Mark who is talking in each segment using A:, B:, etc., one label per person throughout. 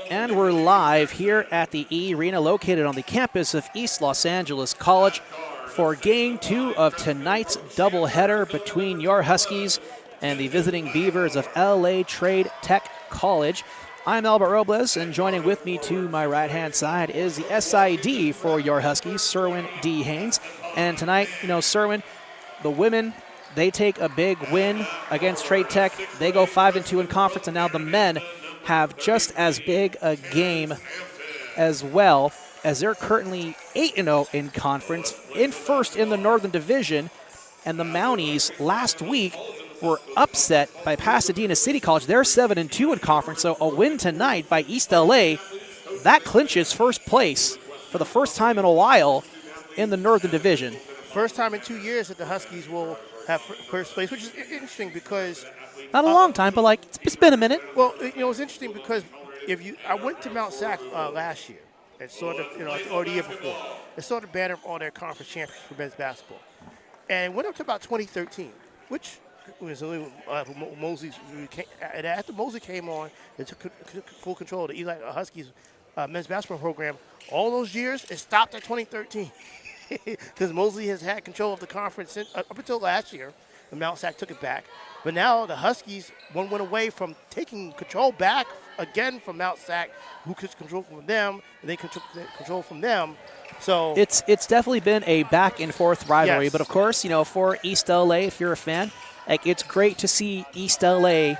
A: And we're live here at the E-Rena located on the campus of East Los Angeles College for Game 2 of tonight's doubleheader between your Huskies and the visiting Beavers of LA Trade Tech College. I'm Albert Robles, and joining with me to my right-hand side is the SID for your Huskies, Serwin D. Haynes. And tonight, Serwin, the women, they take a big win against Trade Tech. They go 5-2 in conference, and now the men have just as big a game as well, as they're currently 8-0 in conference, in first in the Northern Division. And the Mounties last week were upset by Pasadena City College. They're 7-2 in conference, so a win tonight by East LA, that clinches first place for the first time in a while in the Northern Division.
B: First time in 2 years that the Huskies will have first place, which is interesting because
A: not a long time, but it's been a minute.
B: Well, it's interesting because I went to Mount Sac last year and saw or the year before, and saw the banner of all their conference champions for men's basketball, and went up to about 2013, which was Mosley. And after Mosley came on, they took full control of the ELAC Huskies men's basketball program. All those years, it stopped at 2013 because Mosley has had control of the conference since, up until last year, and Mount Sac took it back. But now the Huskies, one went away from taking control back again from Mount Sac, who took control from them, and they control from them. So
A: it's definitely been a back and forth rivalry.
B: Yes.
A: But of course, for East LA, if you're a fan, it's great to see East LA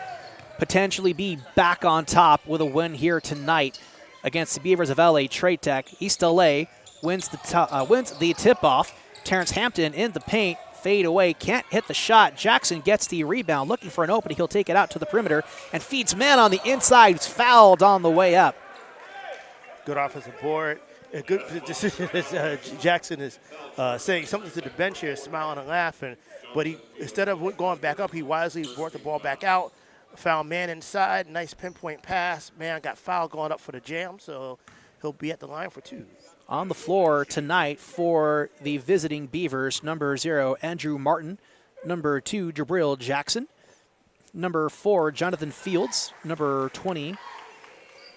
A: potentially be back on top with a win here tonight against the Beavers of LA Trade Tech. East LA wins the tip-off. Terrence Hampton in the paint. Fade away, can't hit the shot. Jackson gets the rebound, looking for an opening. He'll take it out to the perimeter and feeds man on the inside. He's fouled on the way up.
B: Good offensive board. A good decision as Jackson is saying something to the bench here, smiling and laughing. But he, instead of going back up, he wisely brought the ball back out, found man inside, nice pinpoint pass. Man got fouled going up for the jam, so he'll be at the line for two.
A: On the floor tonight for the visiting Beavers, number 0, Andrew Martin. Number 2, Jabril Jackson. Number 4, Jonathan Fields. Number 20,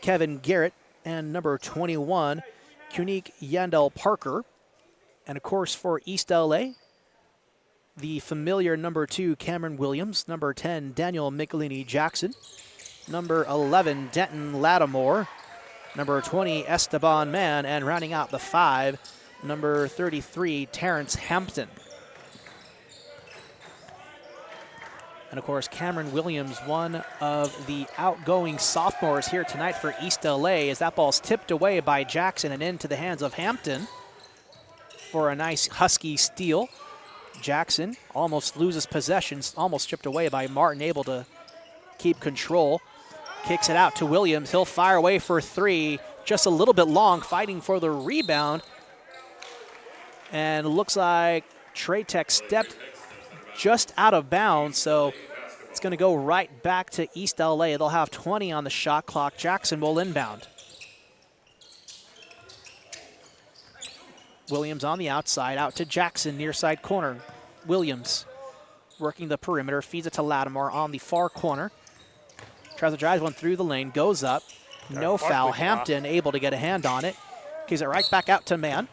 A: Kevin Garrett. And number 21, Kunique Yandel Parker. And, of course, for East LA, the familiar number 2, Cameron Williams. Number 10, Daniel Michelini Jackson. Number 11, Denton Lattimore. Number 20, Esteban Mann, and rounding out the 5, number 33, Terrence Hampton. And, of course, Cameron Williams, one of the outgoing sophomores here tonight for East LA, as that ball's tipped away by Jackson and into the hands of Hampton for a nice Husky steal. Jackson almost loses possession, almost stripped away by Martin, able to keep control. Kicks it out to Williams. He'll fire away for 3. Just a little bit long, fighting for the rebound. And it looks like Trade Tech stepped just out of bounds, so it's going to go right back to East LA. They'll have 20 on the shot clock. Jackson will inbound. Williams on the outside, out to Jackson, near side corner. Williams working the perimeter, feeds it to Lattimore on the far corner. Tries to drive one through the lane, goes up, no foul. Hampton able to get a hand on it. Kicks it right back out to Mann.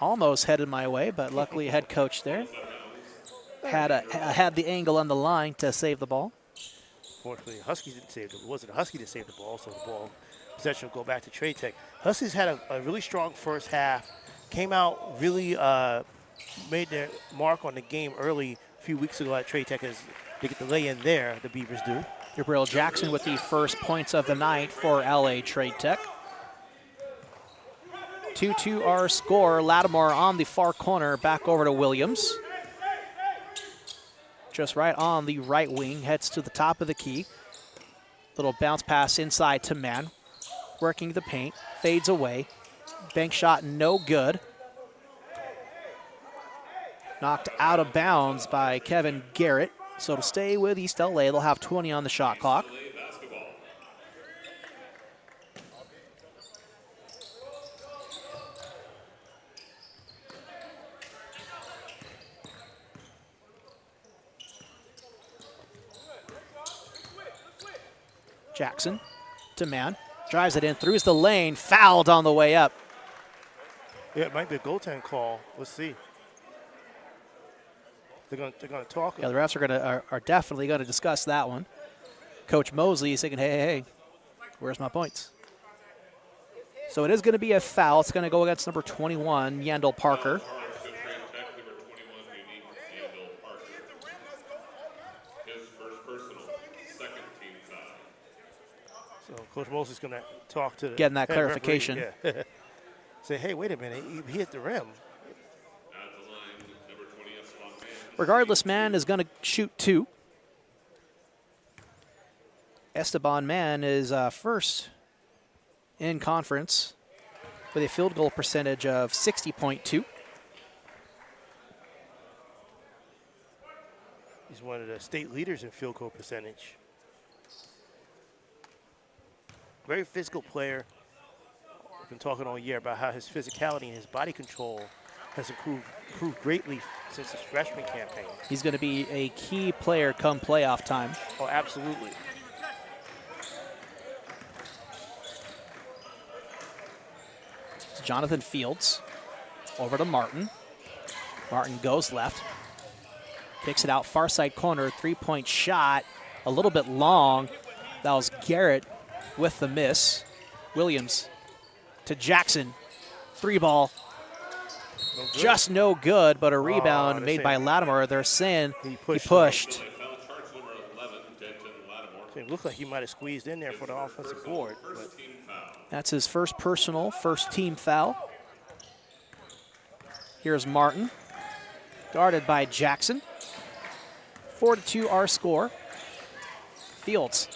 A: Almost headed my way, but luckily head coach there had the angle on the line to save the ball.
B: Fortunately, Huskies didn't save it. It wasn't a Husky to save the ball, so the ball possession will go back to Trade Tech. Huskies had a really strong first half. Came out really made their mark on the game early a few weeks ago at Trade Tech as they get the lay in there, the Beavers do.
A: Jabril Jackson with the first points of the night for LA Trade Tech. 2-2 our score. Lattimore on the far corner, back over to Williams. Just right on the right wing, heads to the top of the key. Little bounce pass inside to Mann. Working the paint, fades away. Bank shot no good. Knocked out of bounds by Kevin Garrett. So to stay with East LA, they'll have 20 on the shot clock. Jackson to man. Drives it in, through the lane, fouled on the way up.
B: Yeah, it might be a goaltend call. Let's see. They're gonna talk.
A: Yeah, the refs are definitely gonna discuss that one. Coach Mosley is thinking, hey, where's my points? So it is going to be a foul. It's going to go against number 21, Yandel Parker.
B: So Coach Mosley's going to talk to
A: getting that clarification.
B: Yeah. Say, hey, wait a minute, he hit the rim.
A: Regardless, man is going to shoot 2. Esteban Mann is first in conference with a field goal percentage of 60.2.
B: He's one of the state leaders in field goal percentage. Very physical player. We've been talking all year about how his physicality and his body control has improved greatly since his freshman campaign.
A: He's going to be a key player come playoff time.
B: Oh, absolutely.
A: Jonathan Fields over to Martin. Martin goes left. Kicks it out far side corner. 3-point shot. A little bit long. That was Garrett with the miss. Williams to Jackson. 3-ball.
B: No
A: just no good, but a rebound made by Lattimore. They're saying he pushed.
B: It looked like he might have squeezed in there for the offensive board. But
A: that's his first personal, first team foul. Here's Martin, guarded by Jackson. 4-2 our score. Fields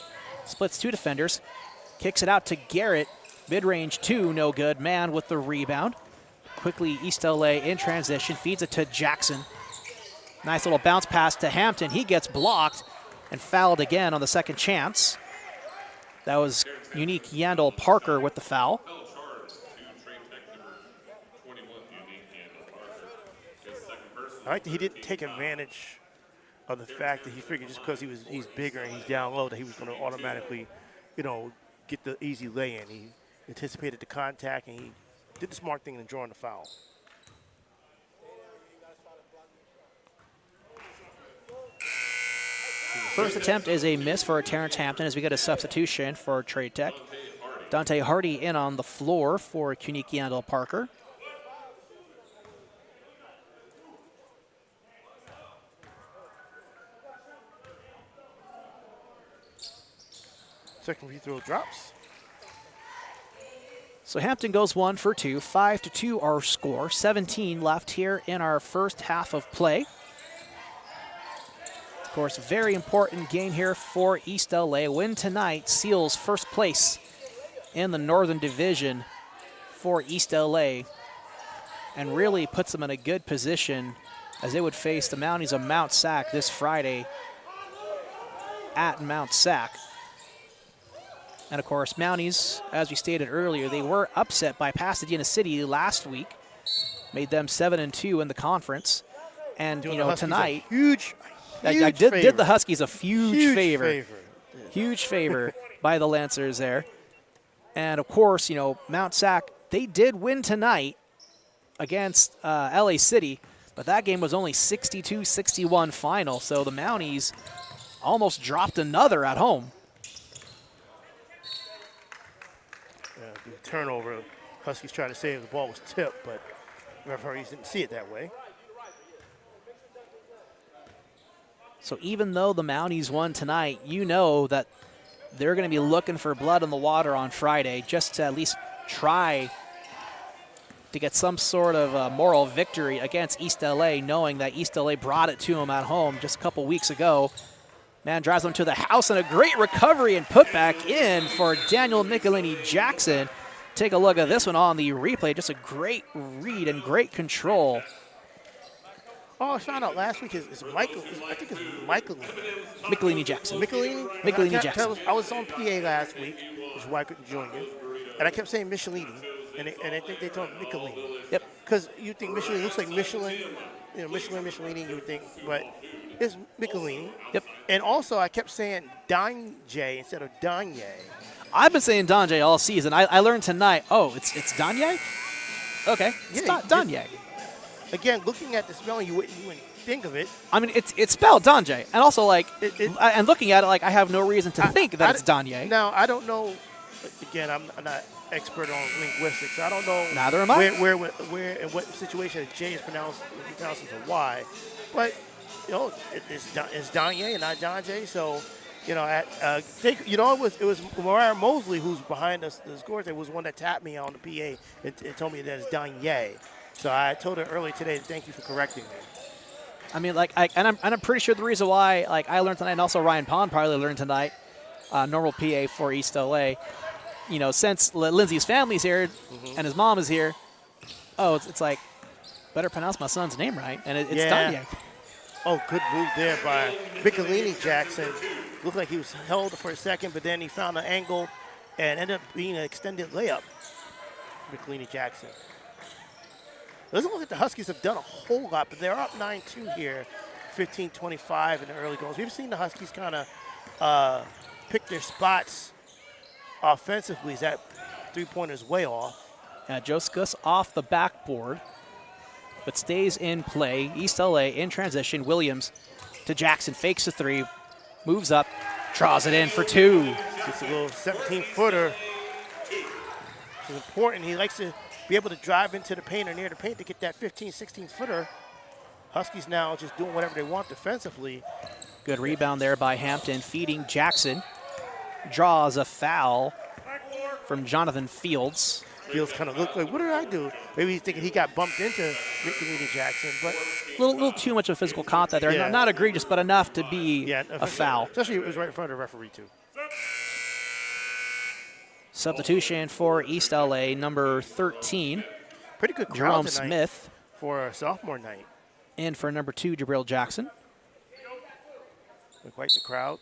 A: splits 2 defenders, kicks it out to Garrett. Mid-range 2, no good. Man with the rebound. Quickly East LA in transition, feeds it to Jackson. Nice little bounce pass to Hampton. He gets blocked and fouled again on the second chance. That was unique Yandel Parker with the foul.
B: I like that he didn't take advantage of the fact that he figured just because he's bigger and he's down low that he was going to automatically, get the easy lay-in. He anticipated the contact and he did the smart thing in drawing the foul.
A: First attempt is a miss for Terrence Hampton as we get a substitution for Trade Tech. Dante Hardy in on the floor for Unique Yandel Parker.
B: Second free throw drops.
A: So Hampton goes 1 for 2, 5-2 our score. 17 left here in our first half of play. Of course, very important game here for East LA. Win tonight seals first place in the Northern Division for East LA and really puts them in a good position as they would face the Mounties of Mount Sac this Friday at Mount Sac. And of course, Mounties, as we stated earlier, they were upset by Pasadena City last week, made them 7-2 in the conference. And tonight, I did the Huskies a huge favor. Huge favor by the Lancers there. And of course, Mount Sac, they did win tonight against LA City, but that game was only 62-61 final. So the Mounties almost dropped another at home.
B: The turnover, Huskies trying to say the ball was tipped, but referees didn't see it that way.
A: So even though the Mounties won tonight, you know that they're going to be looking for blood in the water on Friday just to at least try to get some sort of moral victory against East LA, knowing that East LA brought it to them at home just a couple weeks ago. Man drives them to the house and a great recovery and put back in for Daniel Michelini Jackson. Take a look at this one on the replay. Just a great read and great control.
B: Oh, I found out last week is Michael. I think it's
A: Michelini Jackson.
B: Michelini
A: Jackson.
B: I was on PA last week, which is why I couldn't join you. And I kept saying Michelini, and I think they told me Michelini.
A: Yep.
B: Because you think Michelin looks like Michelin, Michelini, you would think, but it's Michelini.
A: Yep.
B: And also, I kept saying Danye instead of Danye.
A: I've been saying Donye all season. I learned tonight. Oh, it's Donye? Okay, it's Donye.
B: Again, looking at the spelling, you wouldn't think of it.
A: I mean, it's spelled Donye, and also like, and looking at it, like I have no reason to think that it's Donye.
B: Now I don't know. Again, I'm not expert on linguistics. I don't know.
A: Neither am I.
B: Where in what situation a J is pronounced as a Y, but it's Donye and not Donje. So. You know, it was Mariah Mosley who's behind us. The scores. It was one that tapped me on the PA and told me that it's Donye. So I told her earlier today, thank you for correcting me. I
A: mean, like, I'm pretty sure the reason why, like, I learned tonight, and also Ryan Pond probably learned tonight, normal PA for East LA. You know, since Lindsay's family's here and his mom is here, it's like, better pronounce my son's name right, and it's Donye.
B: Oh, good move there by Michelini Jackson. Looked like he was held for a second, but then he found an angle and ended up being an extended layup. Michelini Jackson. It doesn't look like the Huskies have done a whole lot, but they're up 9-2 here, 15-25 in the early goals. We've seen the Huskies kind of pick their spots offensively. Is that three-pointer's way off?
A: Yeah, Joskus off the backboard, but stays in play. East LA in transition. Williams to Jackson, fakes a three, moves up, draws it in for two.
B: Gets a little 17-footer. Which is important. He likes to be able to drive into the paint or near the paint to get that 15, 16-footer. Huskies now just doing whatever they want defensively.
A: Good rebound there by Hampton, feeding Jackson. Draws a foul from Jonathan Fields.
B: Fields kind of looked like, what did I do? Maybe he's thinking he got bumped into Michelini Jackson, but
A: a little too much of physical contact there. Yeah. Not egregious, but enough to be a foul.
B: Especially it was right in front of the referee, too.
A: Substitution for East LA, number 13.
B: Pretty good crowd
A: Jerome
B: tonight
A: Smith.
B: For a sophomore night.
A: And for number 2, Jabril Jackson.
B: Quite the crowd.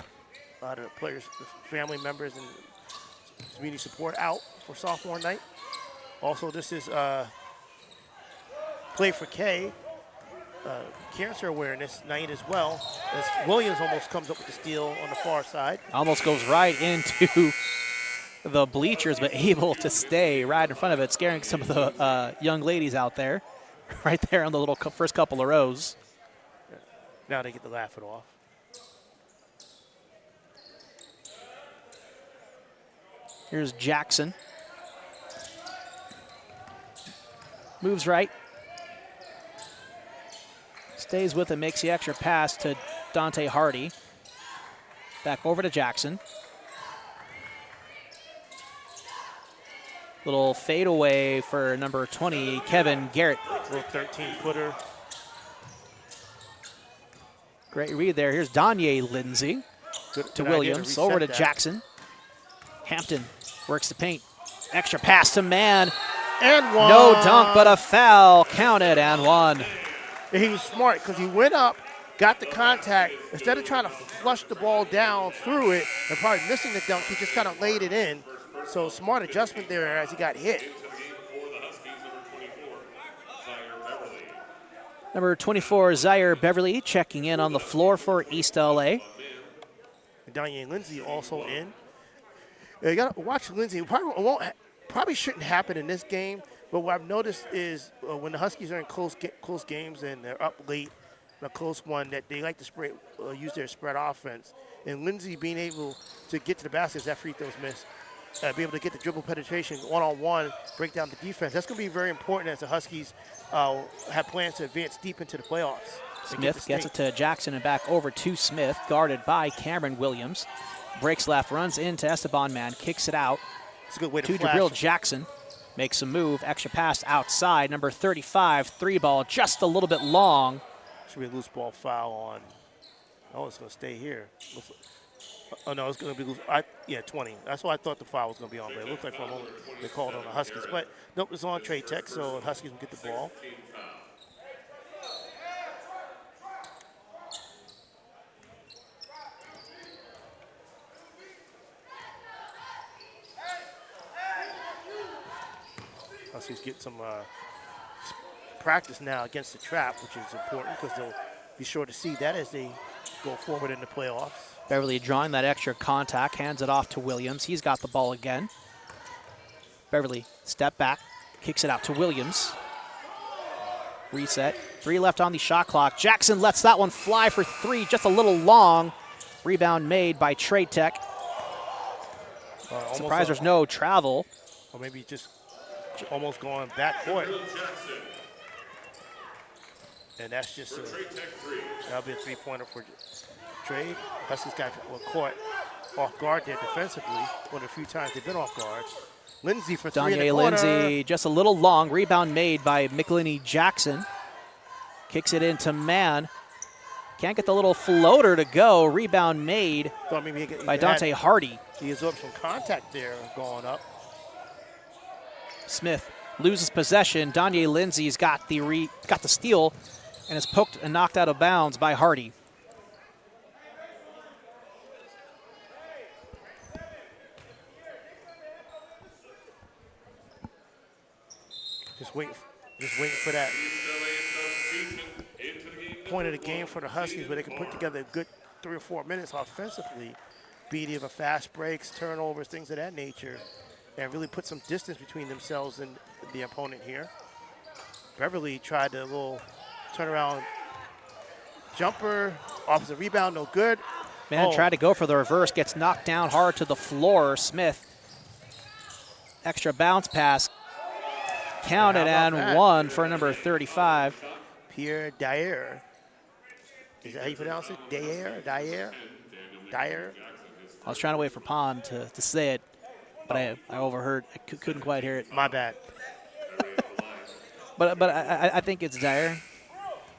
B: A lot of players, family members, and community support out for sophomore night. Also, this is Play for K, cancer awareness night as well, as Williams almost comes up with the steal on the far side.
A: Almost goes right into the bleachers, but able to stay right in front of it, scaring some of the young ladies out there, right there on the little first couple of rows.
B: Now they get to laugh it off.
A: Here's Jackson. Moves right. Stays with it, makes the extra pass to Dante Hardy. Back over to Jackson. Little fadeaway for number 20, Kevin Garrett.
B: Little 13-footer.
A: Great read there. Here's Donye Lindsay to Williams. Over to Jackson. Hampton works the paint. Extra pass to Mann.
B: And one.
A: No dunk, but a foul. Counted and one.
B: And he was smart because he went up, got the contact. Instead of trying to flush the ball down through it and probably missing the dunk, he just kind of laid it in. So smart adjustment there as he got hit.
A: Number 24, Zaire Beverly, checking in on the floor for East LA.
B: Donye Lindsay also in. You got to watch Lindsay. Probably shouldn't happen in this game, but what I've noticed is when the Huskies are in close games and they're up late, a close one, that they like to use their spread offense. And Lindsay being able to get to the basket as that free throws miss, be able to get the dribble penetration one-on-one, break down the defense. That's going to be very important as the Huskies have plans to advance deep into the playoffs.
A: Smith gets it to Jackson and back over to Smith, guarded by Cameron Williams. Breaks left, runs into Esteban Mann, kicks it out.
B: It's a good way
A: to Jabril Jackson. Makes a move, extra pass outside. Number 35, 3-ball, just a little bit long.
B: Should be a loose ball foul on. Oh, it's going to stay here. Oh, no, it's going to be loose. 20. That's what I thought the foul was going to be on, but it looks like for a moment they called on the Huskies. But nope, it's on Trade Tech, so the Huskies will get the ball. Huskies get some practice now against the trap, which is important because they'll be sure to see that as they go forward in the playoffs.
A: Beverly drawing that extra contact, hands it off to Williams. He's got the ball again. Beverly, step back, kicks it out to Williams. Reset. 3 left on the shot clock. Jackson lets that one fly for 3, just a little long. Rebound made by Trade Tech. Surprised there's no travel.
B: Or maybe just almost going back court. And that's just that'll be a 3-pointer for Trade. Huskies got caught off guard there defensively. One of the few times they've been off guard. Lindsay for 3 in the corner.
A: Lindsay just a little long. Rebound made by McElhinney Jackson. Kicks it into Mann. Can't get the little floater to go. Rebound made by Dante Hardy.
B: He absorbed some contact there going up.
A: Smith loses possession. Danye Lindsay's got the steal and is poked and knocked out of bounds by Hardy.
B: Just waiting for that point of the game for the Huskies where they can put together a good 3 or 4 minutes offensively, be either fast breaks, turnovers, things of that nature, and really put some distance between themselves and the opponent here. Beverly tried the little turnaround jumper, offensive rebound, no good.
A: Man tried to go for the reverse, gets knocked down hard to the floor. Smith, extra bounce pass, counted and one for number 35.
B: Pierre Dyer. Is that how you pronounce it? Dyer?
A: I was trying to wait for Pond to say it, but I overheard. I couldn't quite hear it.
B: My bad.
A: but I think it's Dyer.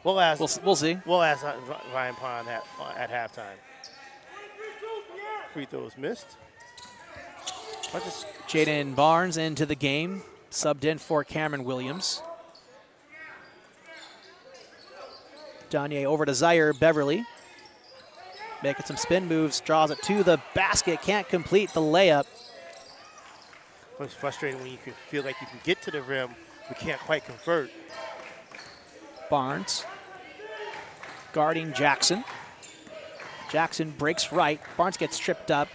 A: We'll see.
B: We'll ask Ryan Pond at halftime. Free throws missed.
A: Jaden Barnes into the game, subbed in for Cameron Williams. Danye over to Zaire Beverly. Making some spin moves, draws it to the basket, can't complete the layup.
B: It's frustrating when you can feel like you can get to the rim, but can't quite convert.
A: Barnes guarding Jackson. Jackson breaks right. Barnes gets tripped up.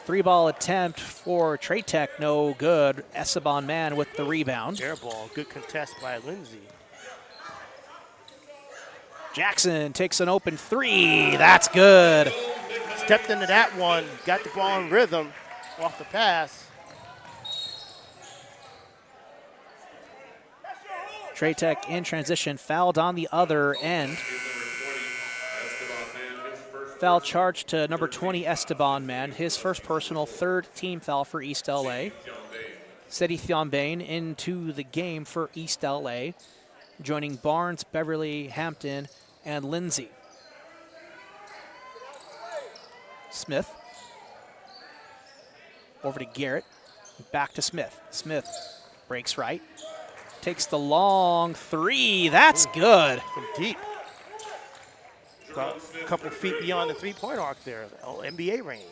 A: 3-ball attempt for Trade Tech, no good. Esteban Mann with the rebound.
B: Air ball, good contest by Lindsay.
A: Jackson takes an open 3. That's good.
B: Stepped into that one, got the ball in rhythm off the pass.
A: Trade Tech in transition, fouled on the other end. Foul charge to number 20, Esteban Mann. His first personal, 3rd team foul for East LA. Seti Thiombane into the game for East LA, joining Barnes, Beverly, Hampton, and Lindsay. Smith. Over to Garrett. Back to Smith. Smith breaks right. Takes the long 3. That's good.
B: From deep. About a couple feet beyond the 3-point arc there. NBA range.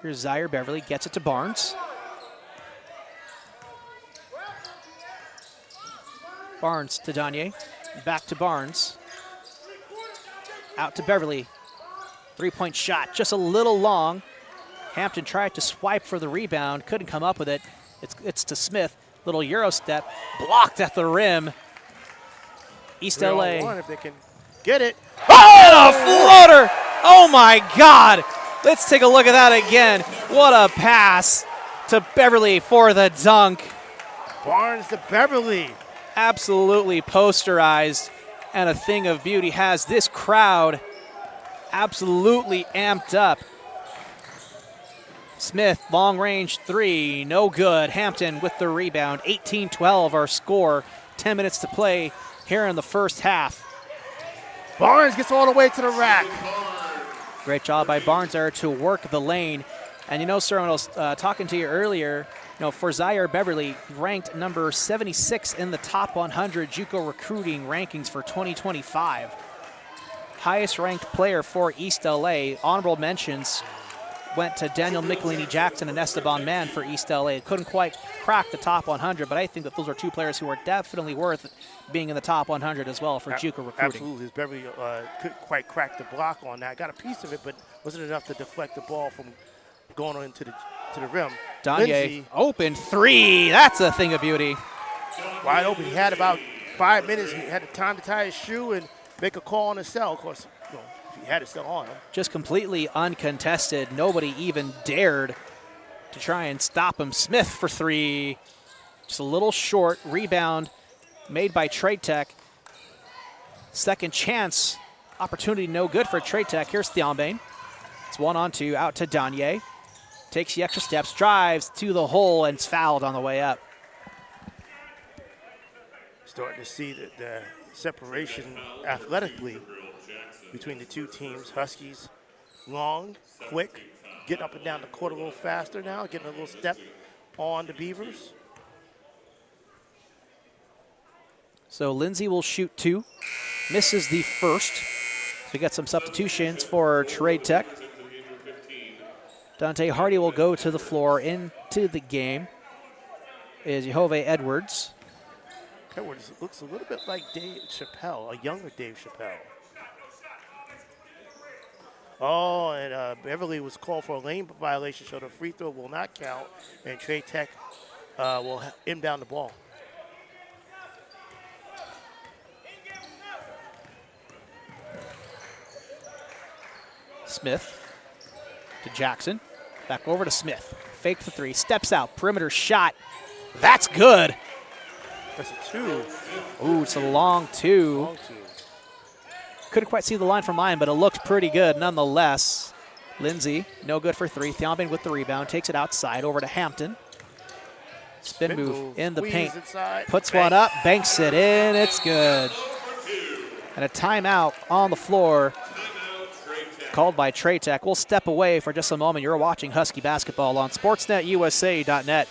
A: Here's Zaire Beverly. Gets it to Barnes. Barnes to Danye. Back to Barnes. Out to Beverly. 3-point shot, just a little long. Hampton tried to swipe for the rebound, couldn't come up with it. It's to Smith. Little Euro step, blocked at the rim. East LA.
B: If they can get it.
A: Oh, and a floater! Oh my God! Let's take a look at that again. What a pass to Beverly for the dunk.
B: Barnes to Beverly.
A: Absolutely posterized and a thing of beauty. Has this crowd absolutely amped up. Smith, long range 3, no good. Hampton with the rebound. 18-12 our score. 10 minutes to play here in the first half.
B: Barnes gets all the way to the rack.
A: Great job by Barnes there to work the lane. And you know, sir, when I was talking to you earlier, for Zaire Beverly, ranked number 76 in the top 100 JUCO recruiting rankings for 2025. Highest ranked player for East LA. Honorable mentions, went to Daniel Michelini Jackson and Esteban Mann for East LA. Couldn't quite crack the top 100, but I think that those are two players who are definitely worth being in the top 100 as well for JUCO recruiting.
B: Absolutely. His Beverly couldn't quite crack the block on that. Got a piece of it, but wasn't enough to deflect the ball from going on into the rim.
A: Danye, open three. That's a thing of beauty.
B: Wide open. He had about 5 minutes. He had the time to tie his shoe and make a call on his cell. Of course, he had it still on him.
A: Just completely uncontested. Nobody even dared to try and stop him. Smith for three. Just a little short. Rebound made by Trade Tech. Second chance. Opportunity no good for Trade Tech. Here's Thiambain. It's 1-on-2 out to Danye. Takes the extra steps, drives to the hole, and it's fouled on the way up.
B: Starting to see the separation athletically between the two teams. Huskies long, quick, getting up and down the court a little faster now, getting a little step on the Beavers.
A: So Lindsay will shoot two, misses the first. We got some substitutions for Trade Tech. Dante Hardy will go to the floor into the game. Is Jehovah Edwards.
B: Edwards looks a little bit like Dave Chappelle, a younger Dave Chappelle. Oh, and Beverly was called for a lane violation, so the free throw will not count, and Trade Tech will inbound the ball.
A: Smith to Jackson. Back over to Smith. Fake the three. Steps out. Perimeter shot. That's good.
B: That's a two.
A: Ooh, it's a long two.
B: Long two.
A: Couldn't quite see the line from mine, but it looked pretty good nonetheless. Lindsay, no good for three. Thiambain with the rebound. Takes it outside over to Hampton. Spin move in the paint.
B: Inside.
A: Puts one up. Banks it in. It's good. And a timeout on the floor called by Trade Tech. We'll step away for just a moment. You're watching Husky basketball on SportsNetUSA.net.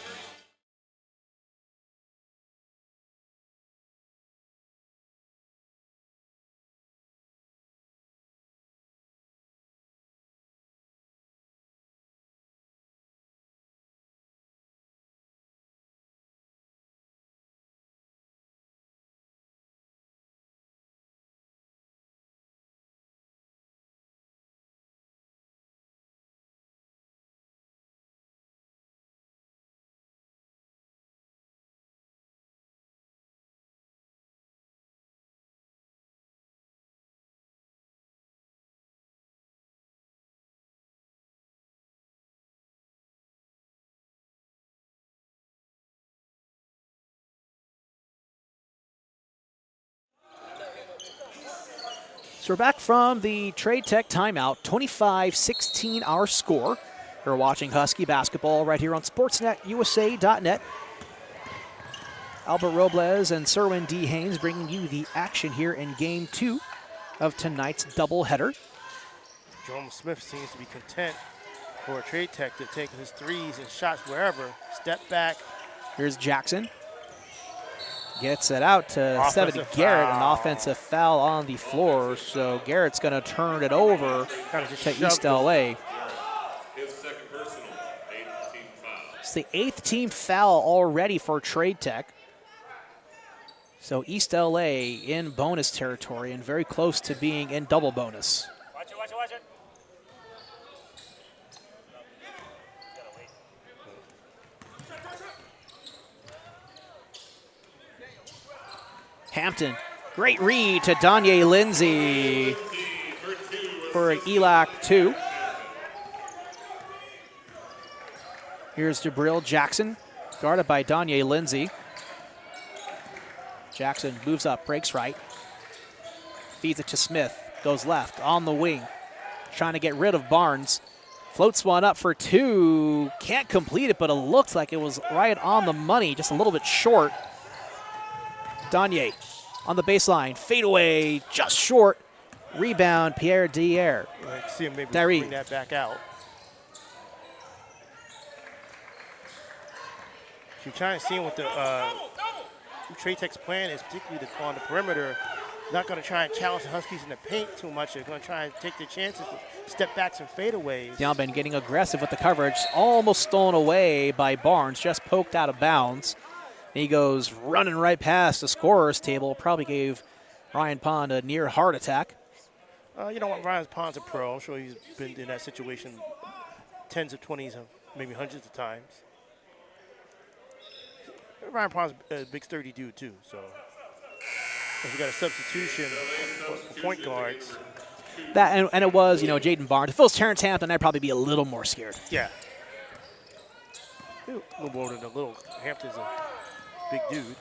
A: So we're back from the Trade Tech timeout. 25-16 our score. You're watching Husky basketball right here on SportsNetUSA.net. Albert Robles and Serwin D. Haynes bringing you the action here in Game 2 of tonight's doubleheader.
B: Jerome Smith seems to be content for Trade Tech to take his threes and shots wherever. Step back.
A: Here's Jackson. Gets it out to 70 Garrett, an offensive foul on the floor. So Garrett's going to turn it over to East LA. It's the 8th team foul already for Trade Tech. So East LA in bonus territory and very close to being in double bonus.
C: Watch it, watch it, watch it.
A: Hampton, great read to Danye Lindsay for an ELAC 2. Here's Jabril Jackson, guarded by Danye Lindsay. Jackson moves up, breaks right, feeds it to Smith, goes left, on the wing, trying to get rid of Barnes. Floats one up for two, can't complete it, but it looks like it was right on the money, just a little bit short. Danye on the baseline, fade away, just short. Rebound, Pierre Dier.
B: I see him maybe
A: Diary.
B: bring that back out. You're trying to see what the Trade Tech's plan is, particularly on the perimeter, not going to try and challenge the Huskies in the paint too much. They're going to try and take their chances with step backs and fadeaways.
A: Downbend getting aggressive with the coverage. Almost stolen away by Barnes. Just poked out of bounds. And he goes running right past the scorer's table. Probably gave Ryan Pond a near heart attack.
B: You know what? Ryan Pond's a pro. I'm sure he's been in that situation tens of 20s, maybe hundreds of times. Ryan Pond's a big, sturdy dude, too. So if we got a substitution for point guards.
A: That and it was, Jaden Barnes. If it was Terrence Hampton, I'd probably be a little more scared.
B: Yeah. A little more than a little. Hampton's a big dude.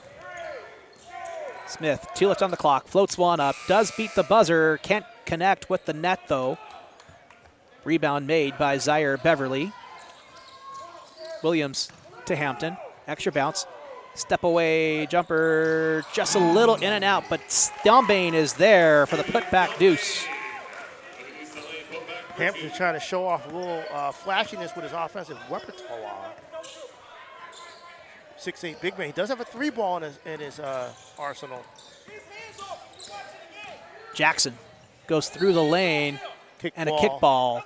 A: Smith, 2 left on the clock, floats one up, does beat the buzzer, can't connect with the net, though. Rebound made by Zaire Beverly. Williams to Hampton, extra bounce. Step away jumper, just a little in and out, but Downbane is there for the putback deuce.
B: Hampton's trying to show off a little flashiness with his offensive repertoire. 6'8" big man. He does have a 3-ball in his arsenal.
A: Jackson goes through the lane and a kickball.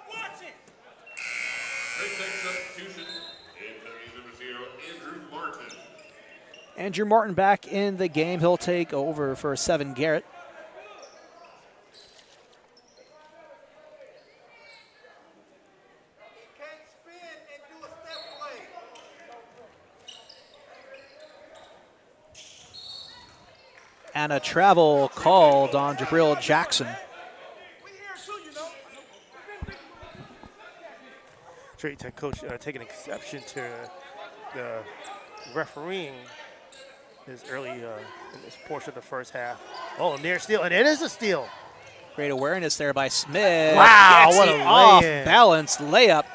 A: Andrew Martin back in the game. He'll take over for Seven Garrett. And a travel called on Jabril Jackson.
B: Trade Tech coach taking exception to the refereeing his early in this portion of the first half. Oh, near steal, and it is a steal.
A: Great awareness there by Smith.
B: Wow,
A: Gets
B: what
A: the
B: a
A: off-balance layup.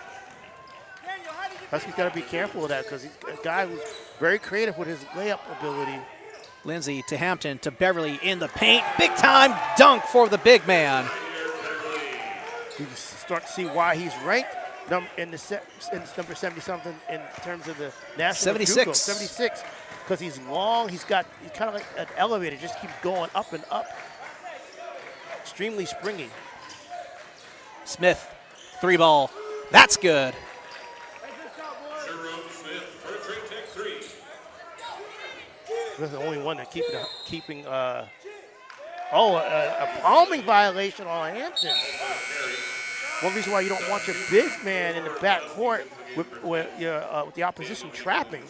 B: Huskies got to be careful of that because he's a guy who's very creative with his layup ability.
A: Lindsay to Hampton to Beverly in the paint. Big time dunk for the big man.
B: You can start to see why he's ranked in number 70-something in terms of the national
A: 76.
B: 76, because he's long. He's kind of like an elevator, just keeps going up and up. Extremely springy.
A: Smith, 3-ball. That's good.
B: He's the only one that keeping a palming violation on Hampton. One reason why you don't want your big man in the back court with the opposition trapping.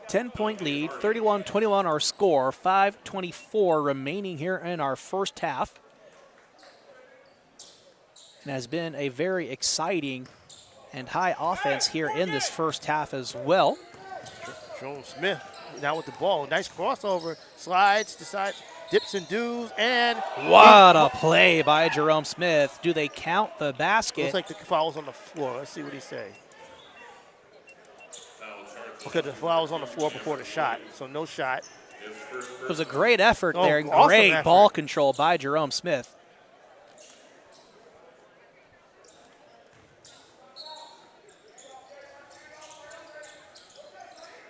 A: 10-point lead, 31-21 our score, 5:24 remaining here in our first half. It has been a very exciting and high offense here in this first half as well.
B: Jerome Smith now with the ball. Nice crossover. Slides, decides, dips and doos, and...
A: What a play by Jerome Smith. Do they count the basket?
B: Looks like the foul was on the floor. Let's see what he say. Okay, the foul was on the floor before the shot, so no shot.
A: It was a great effort there.
B: Awesome
A: great
B: effort.
A: Ball control by Jerome Smith.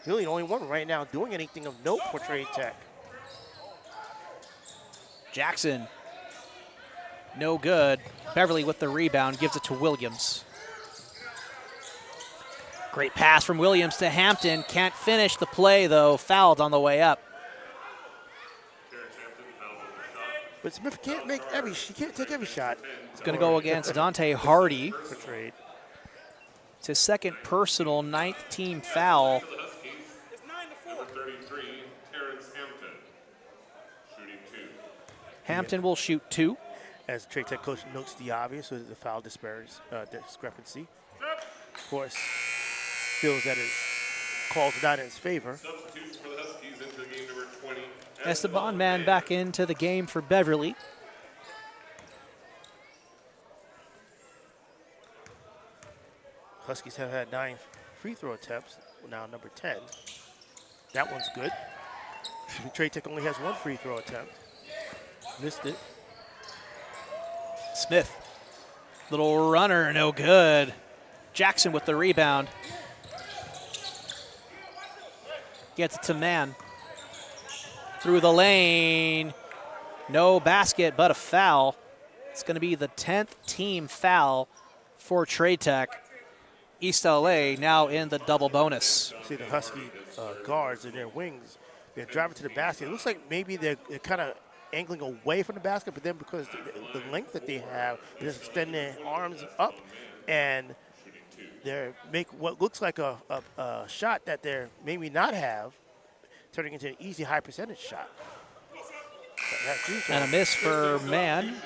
B: Really the only one right now doing anything of note for Trade Tech.
A: Jackson, no good. Beverly with the rebound, gives it to Williams. Great pass from Williams to Hampton. Can't finish the play, though. Fouled on the way up.
B: But Smith can't take every shot.
A: It's going to go against Dante Hardy.
B: For Trade.
A: It's his second personal, 9th team foul. Hampton will shoot 2.
B: As Trade Tech coach notes the obvious with the foul discrepancy. Of course, feels that it calls not in his favor.
A: Esteban man back into the game for Beverly.
B: Huskies have had 9 free throw attempts, now number 10. That one's good. Trade Tech only has 1 free throw attempt. Missed it.
A: Smith, little runner, no good. Jackson with the rebound. Gets it to Mann. through the lane. No basket, but a foul. It's going to be the 10th team foul for Trade Tech. East LA now in the double bonus.
B: See the Husky guards in their wings. They're driving to the basket. It looks like maybe they're kind of angling away from the basket, but then because the length that they have, they just extend their arms up and they make what looks like a shot that they're maybe not have, turning into an easy high percentage shot.
A: And a miss for Mann,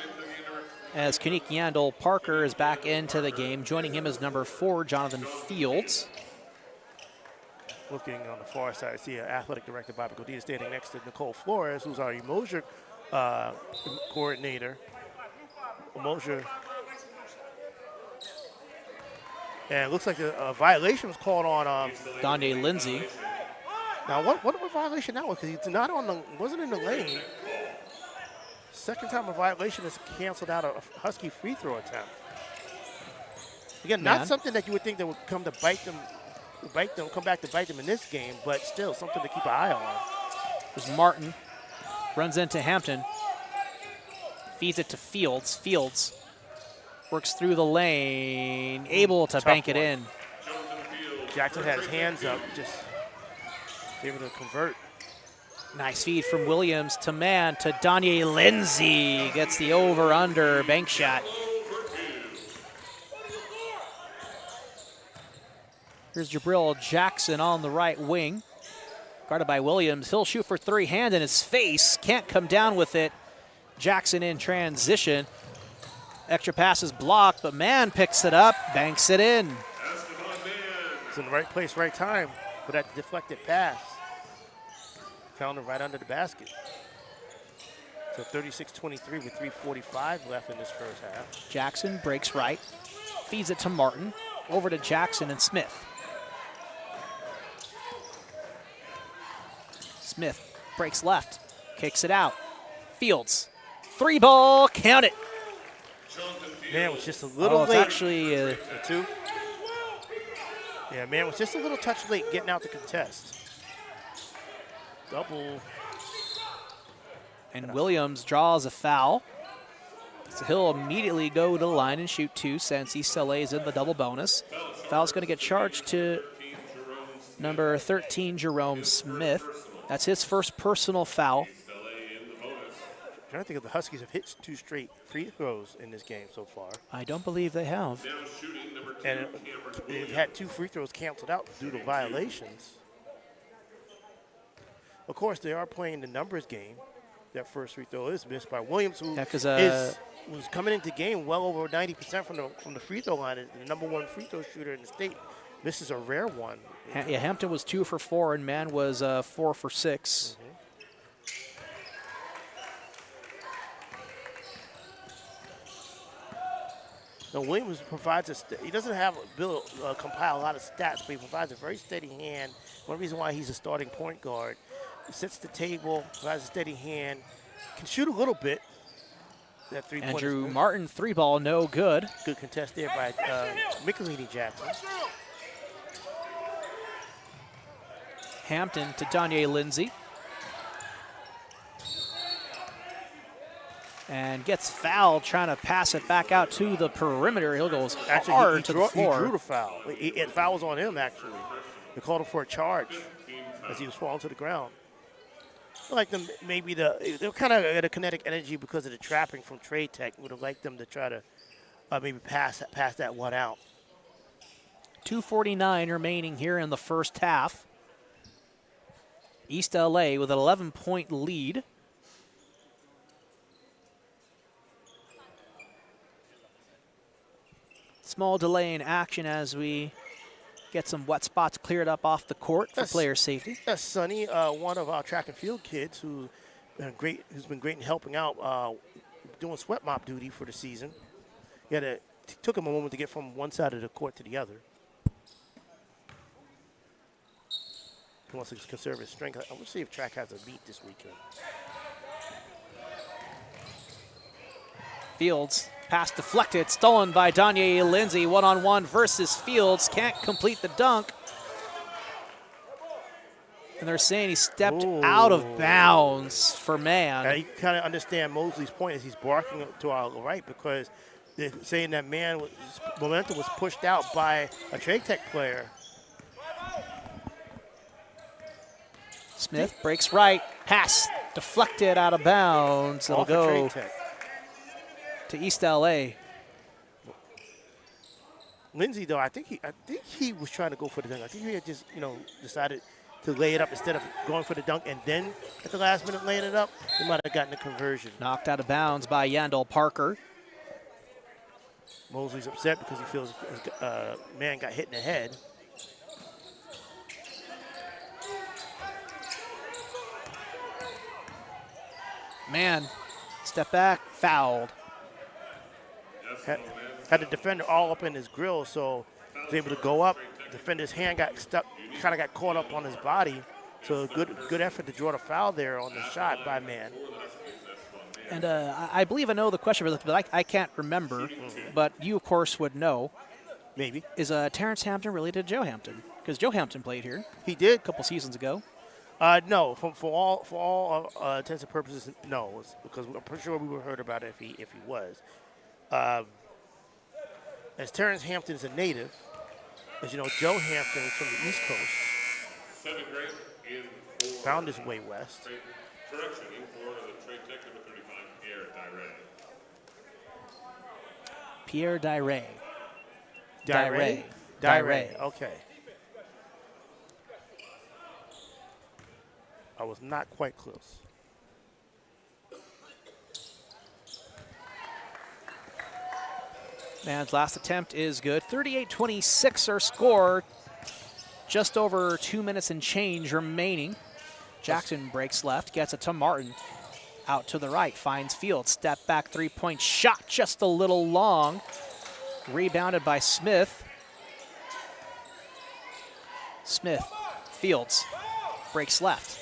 A: as Kanik Yandel Parker is back into the game. Joining him is number 4, Jonathan Fields.
B: Looking on the far side, I see athletic director Bobby Godinez standing next to Nicole Flores, who's our Emoja coordinator. Emoja. And it looks like a violation was called on
A: Donde Lindsay.
B: Now, what violation that was? Because he's not on the, wasn't in the lane. Second time a violation is canceled out a Husky free throw attempt. Again, not something that you would think that would come to come back to bite them in this game, but still something to keep an eye on.
A: There's Martin, runs into Hampton, feeds it to Fields. Fields works through the lane, able to bank it in.
B: Jackson had his hands up, just able to convert.
A: Nice feed from Williams to Mann to Donye Lindsay. Gets the over-under bank shot. Here's Jabril Jackson on the right wing. Guarded by Williams. He'll shoot for 3, hand in his face. Can't come down with it. Jackson in transition. Extra pass is blocked, but Mann picks it up, banks it in.
B: It's in the right place, right time for that deflected pass. Found it right under the basket. So 36-23 with 3:45 left in this first half.
A: Jackson breaks right, feeds it to Martin, over to Jackson and Smith. Smith breaks left, kicks it out. Fields, 3-ball, count it.
B: Man was just a little late.
A: It's actually
B: a 2. Yeah, man was just a little touch late getting out the contest. Double.
A: And Williams draws a foul. So he'll immediately go to the line and shoot 2 since East LA is in the double bonus. Foul's going to get charged to number 13, Jerome Smith. That's his first personal foul.
B: I'm trying to think if the Huskies have hit 2 straight free throws in this game so far.
A: I don't believe they have.
B: And they've had 2 free throws canceled out due to violations. Of course, they are playing the numbers game. That first free throw is missed by Williams, who was coming into game well over 90% from the free throw line. The number 1 free throw shooter in the state. Misses a rare one.
A: Yeah, Hampton was 2 for 4, and Mann was 4 for 6.
B: Mm-hmm. Now, Williams provides he doesn't have compile a lot of stats, but he provides a very steady hand. One reason why he's a starting point guard. He sits at the table, provides a steady hand, can shoot a little bit. That 3-point
A: Andrew Martin, 3-ball, no good.
B: Good contest there by Michelini Jackson.
A: Hampton to Donye Lindsay. And gets fouled trying to pass it back out to the perimeter. He'll go hard to the floor.
B: He drew the foul. It fouls on him, actually. They called him for a charge as he was falling to the ground. I like them, maybe they're kind of at a kinetic energy because of the trapping from Trade Tech. Would have liked them to try to maybe pass that one out.
A: 2:49 remaining here in the first half. East LA with an 11-point lead. Small delay in action as we get some wet spots cleared up off the court for player safety.
B: That's Sonny, one of our track and field kids who's been great in helping out, doing sweat mop duty for the season. Took him a moment to get from one side of the court to the other. He wants to conserve his strength. I want to see if track has a beat this weekend.
A: Fields, pass deflected, stolen by Donye Lindsay. One-on-one versus Fields, can't complete the dunk. And they're saying he stepped out of bounds for man.
B: And you kind of understand Mosley's point as he's barking to our right because they're saying that momentum was pushed out by a Trade Tech player.
A: Smith breaks right, pass deflected out of bounds. It'll go to East LA.
B: Lindsey, though, I think he was trying to go for the dunk. I think he had just, decided to lay it up instead of going for the dunk and then at the last minute laying it up. He might have gotten the conversion.
A: Knocked out of bounds by Yandel Parker.
B: Mosley's upset because he feels man got hit in the head.
A: Man, step back, fouled.
B: Had the defender all up in his grill, so he was able to go up. Defender's hand got stuck, kind of got caught up on his body. So good effort to draw the foul there on the shot by man.
A: And I believe I know the question for this, but I can't remember. But you, of course, would know.
B: Maybe.
A: Is Terrence Hampton related to Joe Hampton? Because Joe Hampton played here.
B: He did
A: a couple seasons ago.
B: No, for all intents and purposes, no. Because I'm pretty sure we would have heard about it if he was. As Terrence Hampton is a native, as you know, Joe Hampton is from the East Coast. Found his way west.
C: Correction, in Florida, the Trade Tech number 35, Pierre Dyré.
A: Pierre Dyré.
B: Dyré. Okay. I was not quite close.
A: Man's last attempt is good. 38-26 our score. Just over 2 minutes and change remaining. Jackson breaks left, gets it to Martin. Out to the right, finds Field. Step back three-point shot, just a little long. Rebounded by Smith. Smith, Fields, breaks left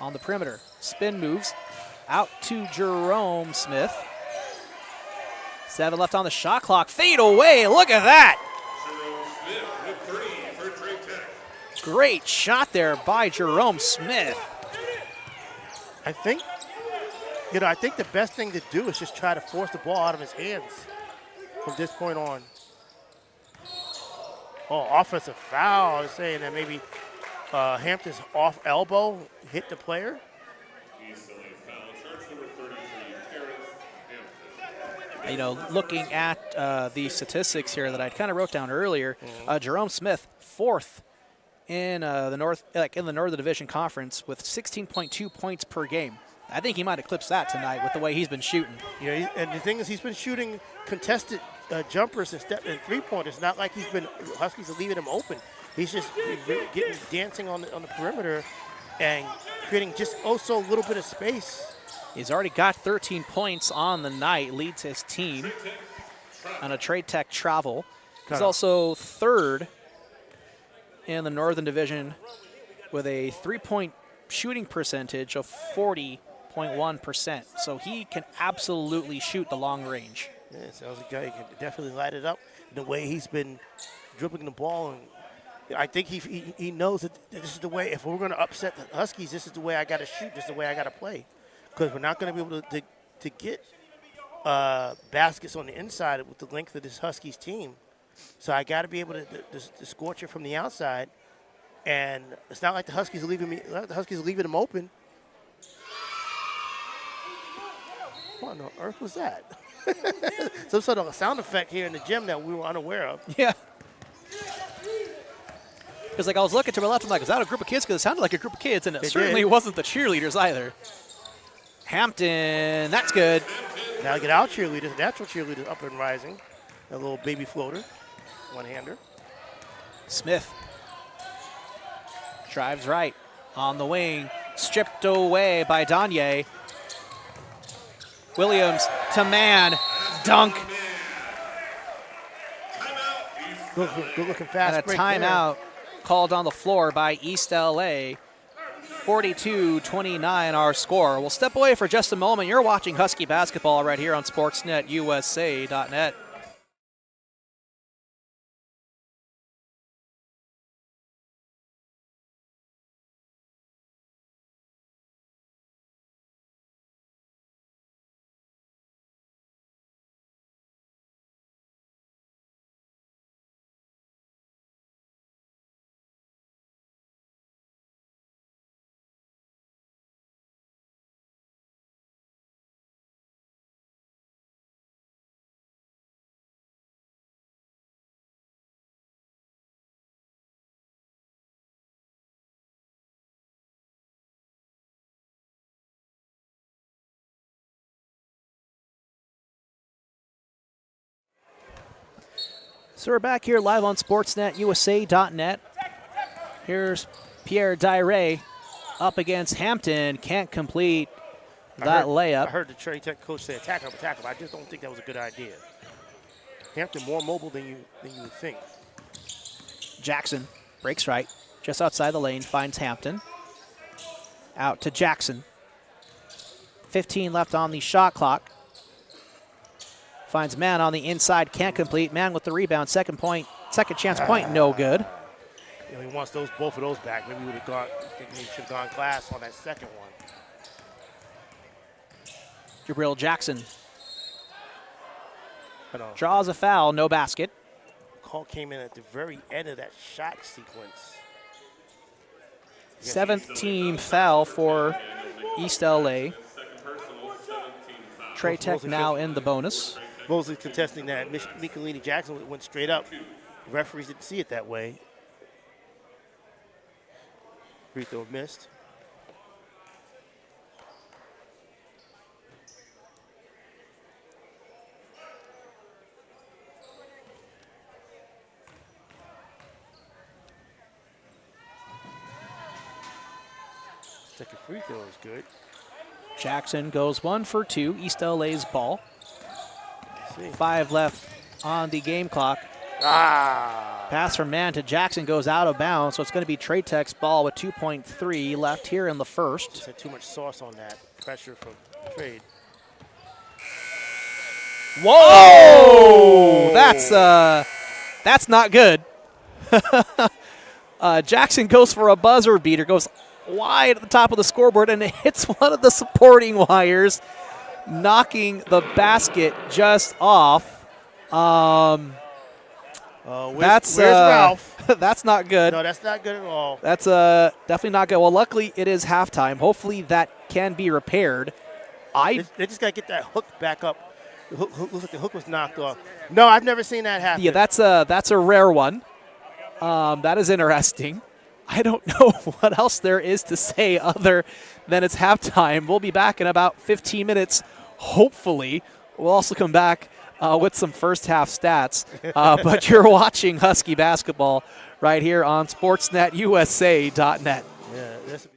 A: on the perimeter. Spin moves out to Jerome Smith. 7 left on the shot clock. Fade away. Look at that.
C: Jerome Smith with 3 for Trade Tech.
A: Great shot there by Jerome Smith.
B: I think the best thing to do is just try to force the ball out of his hands from this point on. Oh, offensive foul. Saying that maybe Hampton's off elbow hit the player.
A: You know, looking at the statistics here that I kind of wrote down earlier, Jerome Smith, 4th in the Northern Division Conference with 16.2 points per game. I think he might eclipse that tonight with the way he's been shooting.
B: Yeah, and the thing is, he's been shooting contested jumpers and three-pointers. Not like Huskies are leaving him open. He's just dancing on the perimeter and creating just so a little bit of space.
A: He's already got 13 points on the night, leads his team on a Trade Tech travel. He's also 3rd in the Northern Division with a 3-point shooting percentage of 40.1%. So he can absolutely shoot the long range.
B: Yeah, sounds like a guy who can definitely light it up. The way he's been dribbling the ball, and I think he knows that this is the way. If we're going to upset the Huskies, this is the way I got to shoot. This is the way I got to play. Because we're not going to be able to get baskets on the inside with the length of this Huskies team. So I got to be able to scorch it from the outside. And it's not like the Huskies are leaving them open. What on the earth was that? Some sort of a sound effect here in the gym that we were unaware of.
A: Yeah. Because I was looking to my left, I'm like, is that a group of kids? Because it sounded like a group of kids, and it certainly wasn't the cheerleaders either. Hampton, that's good.
B: Now get our cheerleaders, natural cheerleaders up and rising. A little baby floater, one-hander.
A: Smith drives right on the wing, stripped away by Danye. Williams to man, dunk.
B: Good looking fast
A: and a
B: break
A: timeout called on the floor by East LA. 42-29 our score. We'll step away for just a moment. You're watching Husky basketball right here on SportsNetUSA.net. So we're back here live on SportsNetUSA.net. Here's Pierre Dire up against Hampton. Can't complete that layup.
B: I heard the Trade Tech coach say attack him. I just don't think that was a good idea. Hampton more mobile than you would think.
A: Jackson breaks right, just outside the lane, finds Hampton. Out to Jackson. 15 left on the shot clock. Finds Mann on the inside, can't complete. Mann with the rebound, second chance point, no good.
B: You know, he wants both of those back. Maybe he would have gone. I think he should have gone glass on that second one.
A: Jabril Jackson
B: But,
A: draws a foul, no basket.
B: call came in at the very end of that shot sequence.
A: 7th team foul for East LA. Trade Tech now in the bonus.
B: Mosley contesting that. Michelini Jackson went straight up. The referees didn't see it that way. Free throw missed. Second free throw is good.
A: Jackson goes 1 for 2. East LA's ball.
B: See.
A: 5 left on the game clock. Pass from Mann to Jackson goes out of bounds, so it's going to be Trade Tech's ball with 2.3 left here in the first.
B: Just had too much sauce on that. Pressure from Trade.
A: Whoa! That's not good. Jackson goes for a buzzer beater, goes wide at the top of the scoreboard, and it hits one of the supporting wires, knocking the basket just off.
B: Where's Ralph?
A: That's not good.
B: No, that's not good at all.
A: That's definitely not good. Well, luckily it is halftime. Hopefully that can be repaired.
B: They just got to get that hook back up. The hook, looks like the hook was knocked off. No, I've never seen that happen.
A: Yeah, that's a rare one. That is interesting. I don't know what else there is to say other than it's halftime. We'll be back in about 15 minutes, hopefully. We'll also come back with some first half stats. But you're watching Husky basketball right here on SportsNetUSA.net.
B: Yeah, that's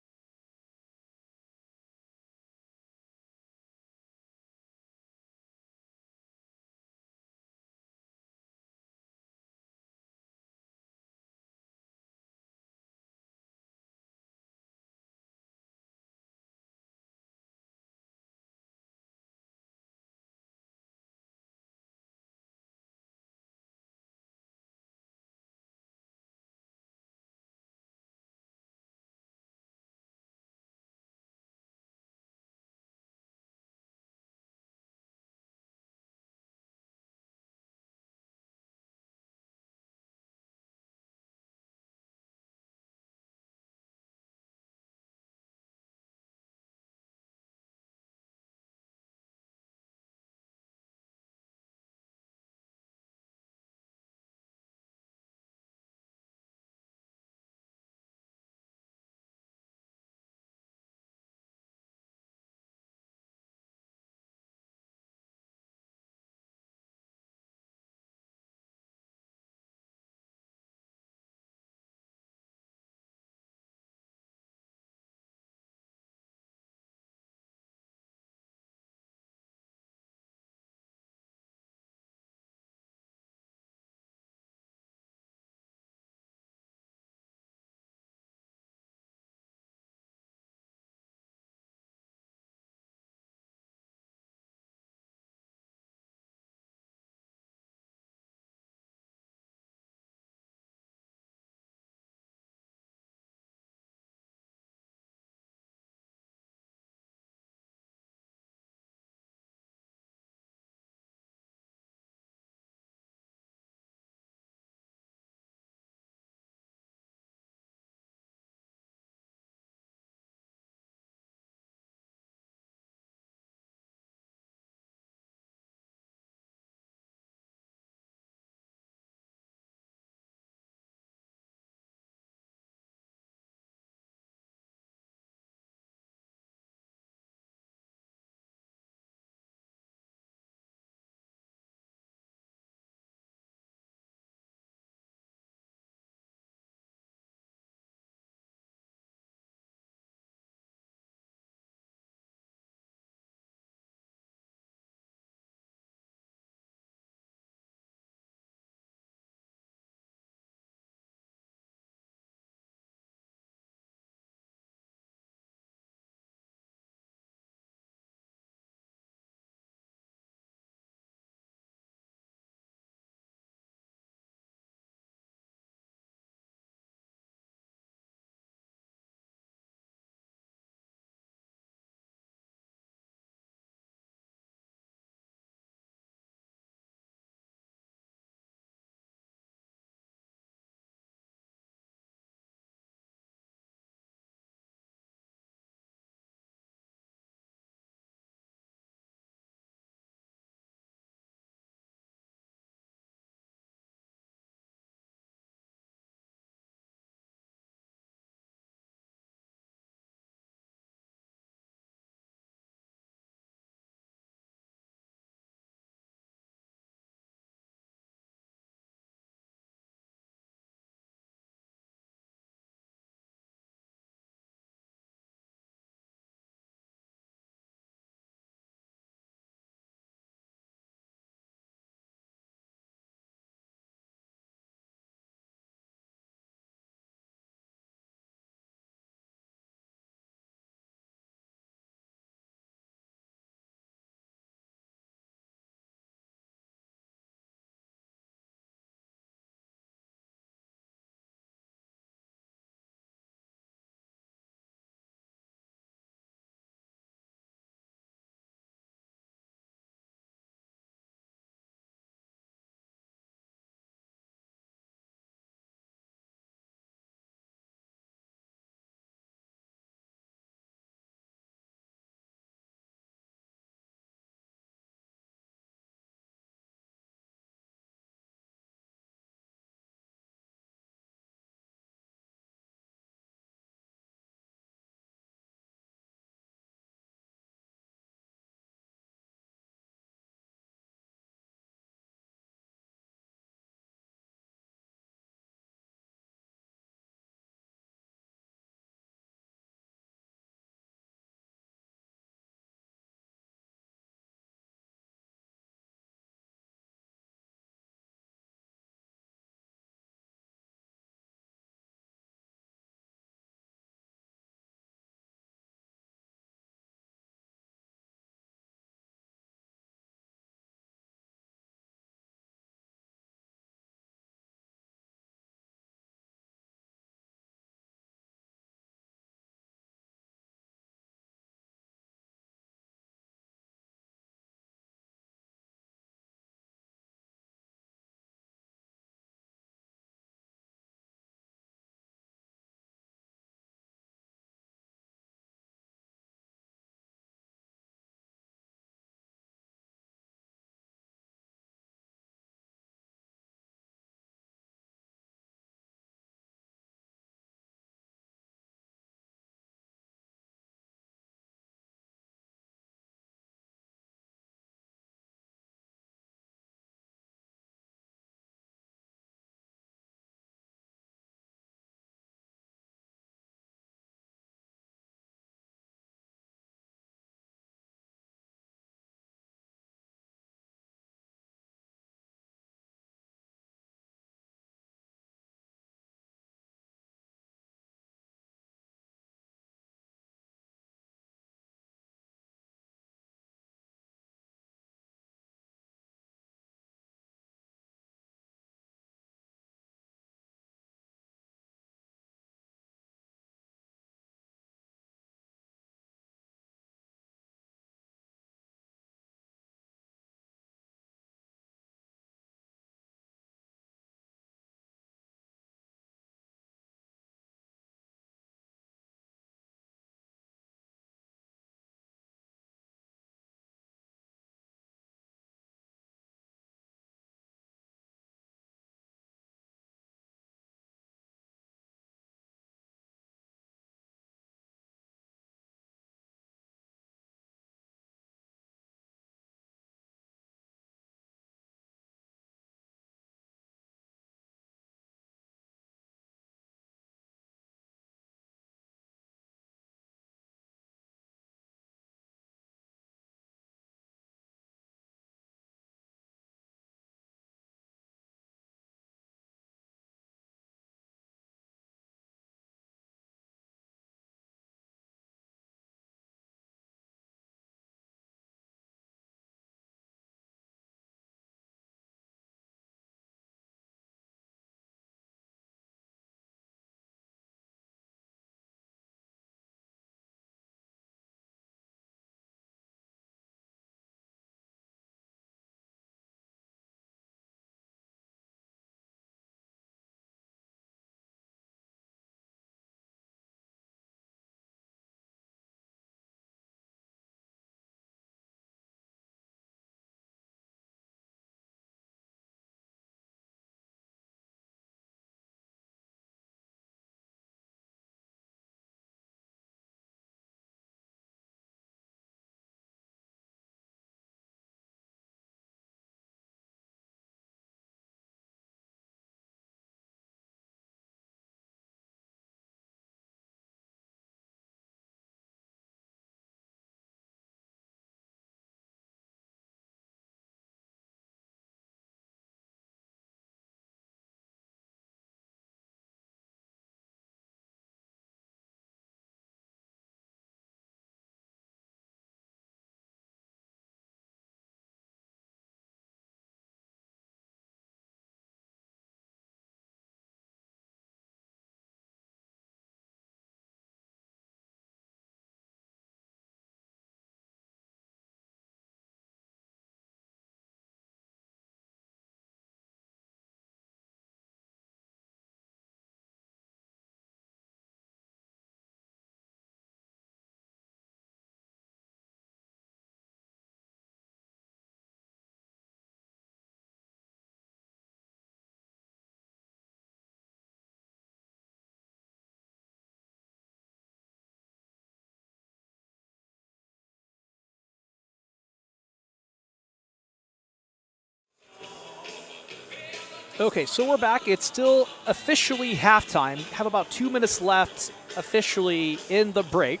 A: Okay, so we're back. It's still officially halftime. Have about 2 minutes left officially in the break.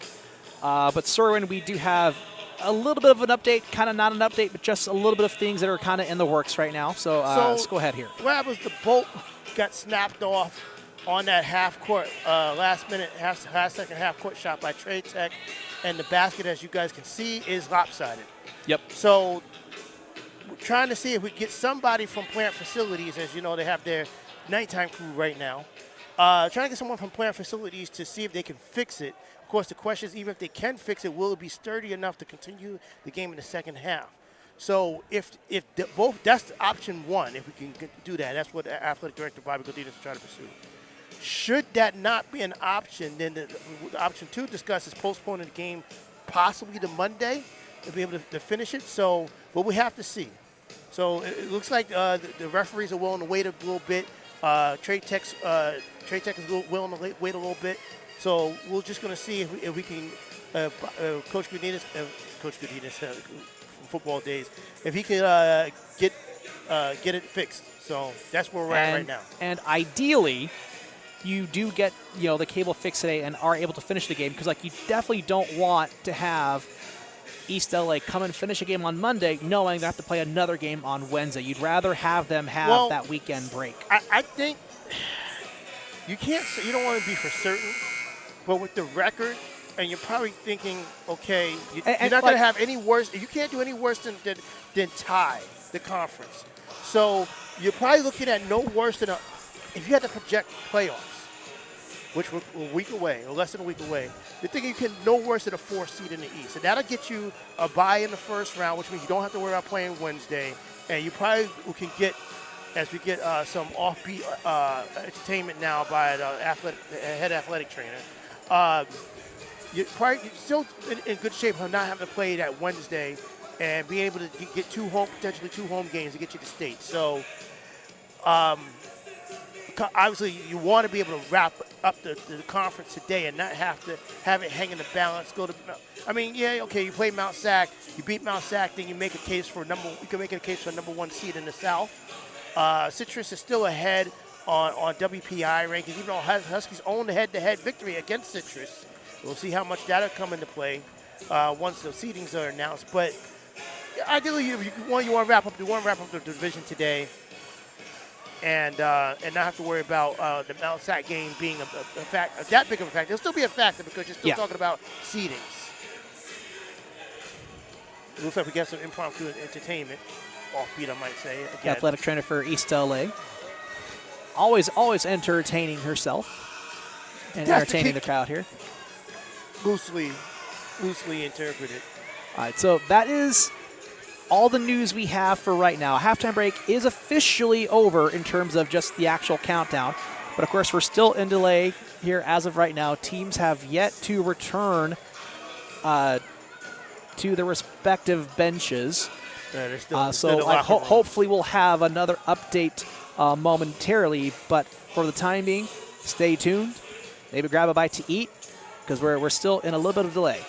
A: But Serwin, we do have a little bit of an update, kind of not an update, but just a little bit of things that are kind of in the works right now. So, let's go ahead here.
B: What happens? The bolt got snapped off on that half court, last minute, second half court shot by Trade Tech, and the basket, as you guys can see, is lopsided.
A: Yep.
B: So we're trying to see if we get somebody from plant facilities, as you know, they have their nighttime crew right now. Trying to get someone from plant facilities to see if they can fix it. Of course, the question is, even if they can fix it, will it be sturdy enough to continue the game in the second half? So if that's option one, if we can do that, that's what the athletic director Bobby Godinez is trying to pursue. Should that not be an option, then the option two discussed is postponing the game possibly to Monday to be able to finish it. So, but we have to see. So it looks like the referees are willing to wait a little bit. Trade Tech is willing to wait a little bit. So we're just going to see if we can, Coach Godinez from football days, if he can get it fixed. So that's where we're at right now.
A: And ideally, you do get the cable fixed today and are able to finish the game, because you definitely don't want to have East LA come and finish a game on Monday knowing they have to play another game on Wednesday. You'd rather have them have that weekend break.
B: I think you don't want to be for certain, but with the record, and you're probably thinking, okay, you're not going to have any worse. You can't do any worse than tie the conference. So you're probably looking at no worse than if you had to project playoffs, which we're a week away, or less than a week away, you're thinking you can no worse than a 4th seed in the East. And that'll get you a bye in the first round, which means you don't have to worry about playing Wednesday. And you probably can get, as we get some offbeat entertainment now by the head athletic trainer, you're still in good shape of not having to play that Wednesday and being able to get potentially two home games to get you to state. So, obviously, you want to be able to wrap up the conference today and not have to have it hang in the balance. You play Mount Sac, you beat Mount Sac, then you make a case for you can make a case for a number 1 seed in the South. Citrus is still ahead on WPI rankings, even though Huskies own the head-to-head victory against Citrus. We'll see how much that'll come into play once the seedings are announced. But ideally, if you want to wrap up the division today. And not have to worry about the Mount Sac game being a fact, that big of a factor. It'll still be a factor because you're still talking about seedings. It looks like we got some impromptu entertainment, offbeat, I might say. Again.
A: Athletic trainer for East LA. Always entertaining herself and entertaining the crowd here.
B: Loosely interpreted.
A: All right, so that is all the news we have for right now. Halftime break is officially over in terms of just the actual countdown. But, of course, we're still in delay here as of right now. Teams have yet to return to their respective benches. Hopefully we'll have another update momentarily. But for the time being, stay tuned. Maybe grab a bite to eat, because we're still in a little bit of delay.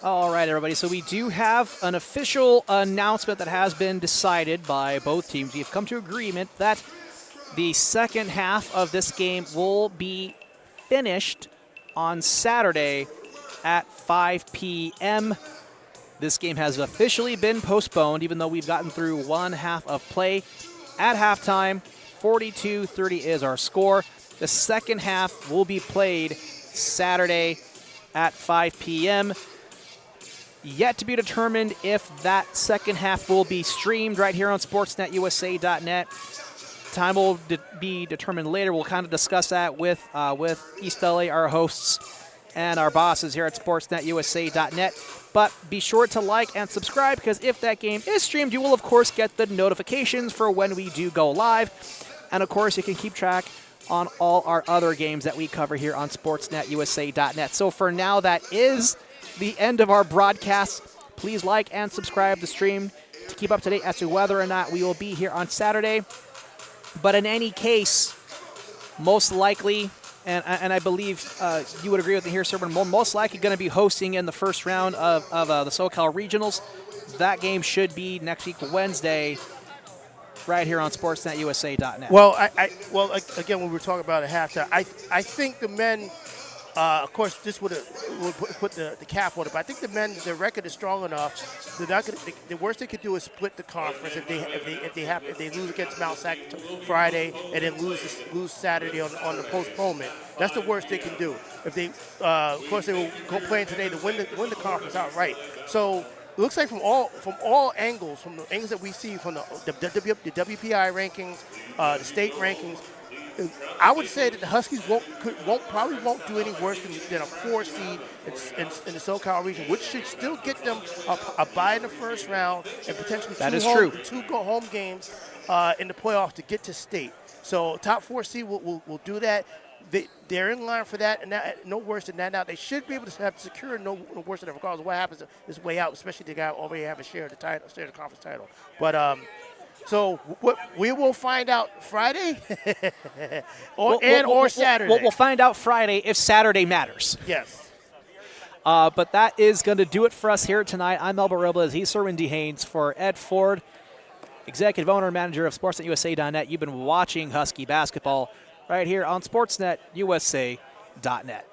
A: All right, everybody. So we do have an official announcement that has been decided by both teams. We've come to agreement that the second half of this game will be finished on Saturday at 5 p.m. This game has officially been postponed, even though we've gotten through one half of play. At halftime, 42-30 is our score. The second half will be played Saturday at 5 p.m. Yet to be determined if that second half will be streamed right here on sportsnetusa.net. Time will be determined later. We'll kind of discuss that with East LA, our hosts, and our bosses here at sportsnetusa.net. But be sure to like and subscribe, because if that game is streamed, you will, of course, get the notifications for when we do go live. And, of course, you can keep track on all our other games that we cover here on sportsnetusa.net. So for now, that is the end of our broadcast. Please like and subscribe the stream to keep up to date as to whether or not we will be here on Saturday. But in any case, most likely, and I believe you would agree with me here, sir, but most likely going to be hosting in the first round of the SoCal Regionals. That game should be next week, Wednesday, right here on sportsnetusa.net.
B: Well, again, when we were talking about at halftime, I think the men, of course, this would put the cap on it, but I think the men, their record is strong enough. They're not gonna, the worst they could do is split the conference if they lose against Mount Sac Friday and then lose Saturday on the postponement. That's the worst they can do. If they, of course, they will go playing today to win the conference outright. So it looks like from all angles, from the angles that we see from the WPI rankings, the state rankings, I would say that the Huskies probably won't do any worse than a 4 seed in the SoCal region, which should still get them a bye in the first round and potentially two home games in the playoffs to get to state. So top 4 seed will do that. They're in line for that, and no worse than that. Now they should be able to have secure no worse than that, regardless of what happens this way out, especially the guy already have a share of the conference title. But so we will find out Friday or Saturday.
A: We'll find out Friday if Saturday matters.
B: Yes.
A: But that is going to do it for us here tonight. I'm Melba Robles. He's Sir Wendy Haynes for Ed Ford, executive owner and manager of SportsNetUSA.net. You've been watching Husky basketball right here on SportsNetUSA.net.